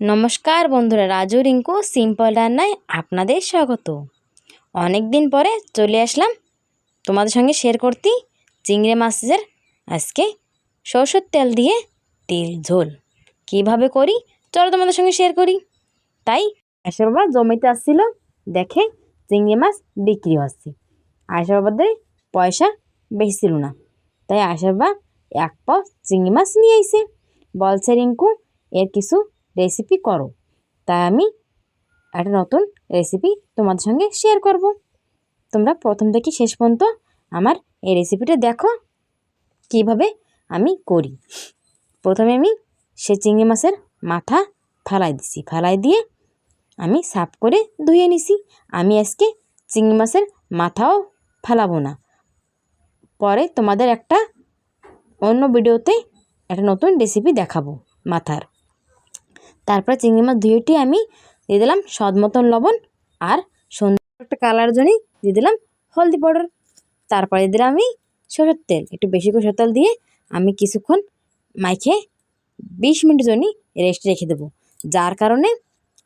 নমস্কার বন্ধুরা, রাজু রিঙ্কু সিম্পল রান্নায় আপনাদের স্বাগত। অনেক দিন পরে চলে আসলাম তোমাদের সঙ্গে শেয়ার করতে চিংড়ি মাছের আজকে সরষের তেল দিয়ে তেল ঝোল কিভাবে করি চলো তোমাদের সঙ্গে শেয়ার করি। তাই আয়সা বাবা জমিতে আসছিল, দেখে চিংড়ি মাছ বিক্রি হচ্ছে। আয়সা বাবাদের পয়সা বেশি ছিল না, তাই আয়সা বাবা এক পাও চিংড়ি মাছ নিয়ে আইছে। বলছে রিঙ্কু এর কিছু রেসিপি করো, তাই আমি একটা নতুন রেসিপি তোমাদের সঙ্গে শেয়ার করব। তোমরা প্রথম থেকে শেষ পর্যন্ত আমার এই রেসিপিটা দেখো কিভাবে আমি করি। প্রথমে আমি সে চিংড়ি মাছের মাথা ফালাই দিছি, ফালাই দিয়ে আমি সাফ করে ধুয়ে নিছি। আমি আজকে চিংড়ি মাছের মাথাও ফালাবো না, পরে তোমাদের একটা অন্য ভিডিওতে একটা নতুন রেসিপি দেখাবো মাথার। তারপরে চিংড়ি মাছ ধুয়েটি আমি দিয়ে দিলাম স্বাদ মতন লবণ, আর সুন্দর একটা কালার জন্যই দিয়ে দিলাম হলদি পাউডার। তারপরে দিলাম আমি সরষের তেল, একটু বেশি করে সরষের তেল দিয়ে আমি কিছুক্ষণ মাইখে 20 মিনিট জন্য রেস্ট রেখে দেবো, যার কারণে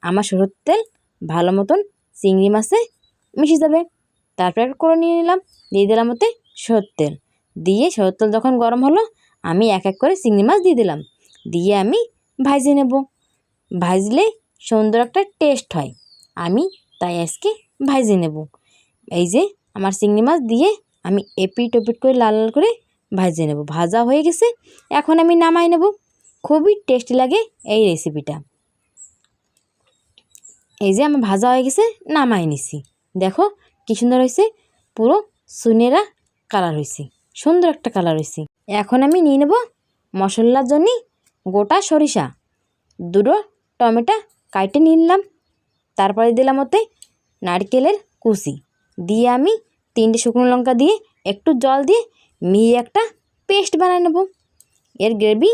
আমার সরষের তেল ভালো মতন চিংড়ি মাছে মিশে যাবে। তারপরে করে নিয়ে নিলাম, দিয়ে দিলাম ওতে সরষের তেল, দিয়ে সরষের তেল যখন গরম হলো আমি এক এক করে চিংড়ি মাছ দিয়ে দিলাম, দিয়ে আমি ভাজে নেব। ভাজলে সুন্দর একটা টেস্ট হয়, আমি তাই আজকে ভাজে নেব। এই যে আমার চিংড়ি মাছ দিয়ে আমি এপিট ওপিট করে লাল লাল করে ভাজে নেব। ভাজা হয়ে গেছে, এখন আমি নামাই নেব। খুবই টেস্টি লাগে এই রেসিপিটা। এই যে আমার ভাজা হয়ে গেছে, নামাই নিছি। দেখো কি সুন্দর হয়েছে, পুরো সুনেরা কালার হয়েছে, সুন্দর একটা কালার হয়েছে। এখন আমি নিয়ে নেব মশলার জন্য গোটা সরিষা, দুটো টমেটো কাটে নিয়ে নিলাম। তারপরে দিলাম ওতে নারকেলের কুচি, দিয়ে আমি 3টে শুকনো লঙ্কা দিয়ে একটু জল দিয়ে মিহি একটা পেস্ট বানিয়ে নেব। এর গ্রেভি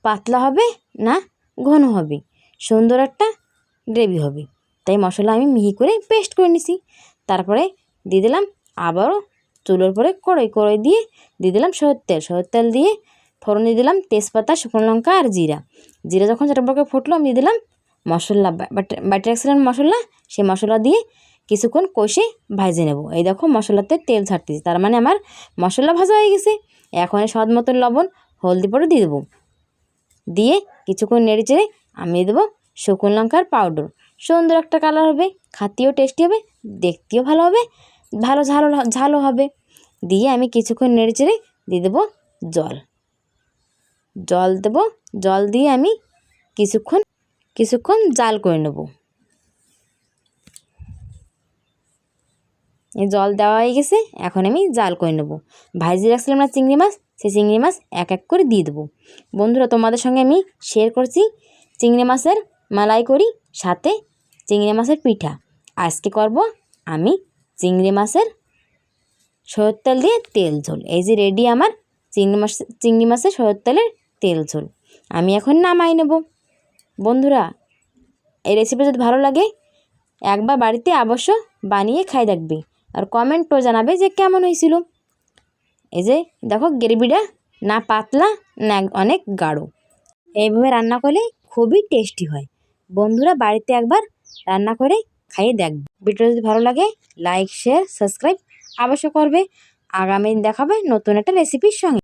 পাতলা হবে না ঘন হবে, সুন্দর একটা গ্রেভি হবে, তাই মশলা আমি মিহি করে পেস্ট করে নিছি। তারপরে দিয়ে দিলাম আবারও চুলোর পরে কড়াই দিয়ে দিলাম সরষের তেল দিয়ে ফোড়ন দিয়ে দিলাম তেজপাতা, শুকনো লঙ্কা আর জিরা। জিরা যখন চটপটে ফুটলো আমি দিয়ে দিলাম মশলা, বাটি রাখছিলাম মশলা, সেই মশলা দিয়ে কিছুক্ষণ কষে ভাজে নেব। এই দেখো মশলাতে তেল ছাড়তেছে, তার মানে আমার মশলা ভাজা হয়ে গেছে। এখন স্বাদ মতন লবণ, হলদি পাউডার দিয়ে দেবো, দিয়ে কিছুক্ষণ নেড়ে চেড়ে আমি দিয়ে দেবো শুকনো লঙ্কার পাউডার। সুন্দর একটা কালার হবে, খাতেও টেস্টি হবে, দেখতেও ভালো হবে, ভালো ঝালও হবে। দিয়ে আমি কিছুক্ষণ নেড়ে চেড়ে দিয়ে দেবো জল দেবো। জল দিয়ে আমি কিছুক্ষণ জাল করে নেব। এই জল দেওয়া হয়ে গেছে, এখন আমি জাল করে নেব। ভাজিয়ে রাখছিলাম না চিংড়ি মাছ, সেই চিংড়ি মাছ এক এক করে দিয়ে দেবো। বন্ধুরা, তোমাদের সঙ্গে আমি শেয়ার করছি চিংড়ি মাছের মালাইকারি, সাথে চিংড়ি মাছের পিঠা। আজকে করব আমি চিংড়ি মাছের সরষের তেল দিয়ে তেল ঝোল। এই যে রেডি আমার চিংড়ি মাছের সরষের তেলের তেল ঝোল। আমি এখন নামাই নেব। বন্ধুরা, এই রেসিপি যদি ভালো লাগে একবার বাড়িতে অবশ্য বানিয়ে খাই দেখবে, আর কমেন্টও জানাবে যে কেমন হয়েছিল। এই যে দেখো গ্রেভিটা না পাতলা না অনেক গাঢ়, এইভাবে রান্না করলে খুবই টেস্টি হয়। বন্ধুরা, বাড়িতে একবার রান্না করে খাইয়ে দেখবে। ভিডিওটা যদি ভালো লাগে লাইক, শেয়ার, সাবস্ক্রাইব অবশ্য করবে। আগামী দিন দেখাবে নতুন একটা রেসিপির সঙ্গে।